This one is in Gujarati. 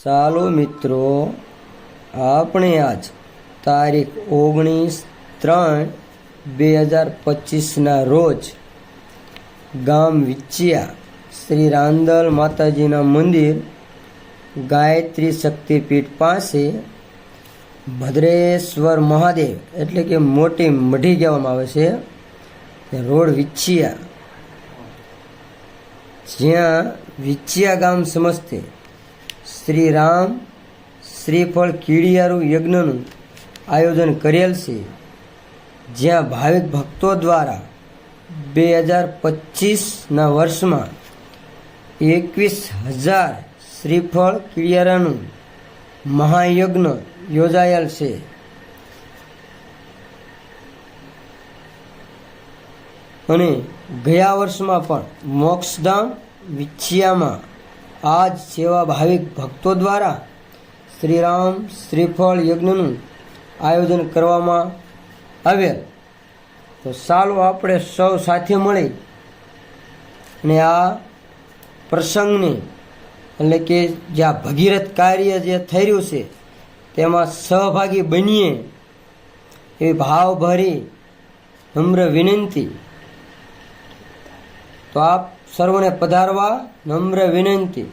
ચાલો મિત્રો, આપણે આજ તારીખ 19/3/2025ના રોજ ગામ વિછિયા શ્રી રાંદલ માતાજીના મંદિર ગાયત્રી શક્તિપીઠ પાસે ભદ્રેશ્વર મહાદેવ એટલે કે મોટી મઢી કહેવામાં આવે છે, રોડ વિછિયા, જ્યાં વિછિયા ગામ સમસ્તે શ્રી રામ શ્રીફળ કીડિયારું યજ્ઞનું આયોજન કરેલ છે, જ્યાં ભાવિક ભક્તો દ્વારા 2025ના વર્ષમાં 21,000 શ્રીફળ કીડિયારાનું મહાયજ્ઞ યોજાયેલ છે. અને ગયા વર્ષમાં પણ મોક્ષધામ વિછિયામાં આ જ સેવા ભાવિક ભક્તો દ્વારા શ્રીરામ શ્રીફળ યજ્ઞનું આયોજન કરવામાં આવેલ. તો ચાલો આપણે સૌ સાથે મળી અને આ પ્રસંગને એટલે કે જે આ ભગીરથ કાર્ય જે થઈ રહ્યું છે તેમાં સહભાગી બનીએ એવી ભાવભરી નમ્ર વિનંતી. તો આપ સર્વને પધારવા નમ્ર વિનંતી.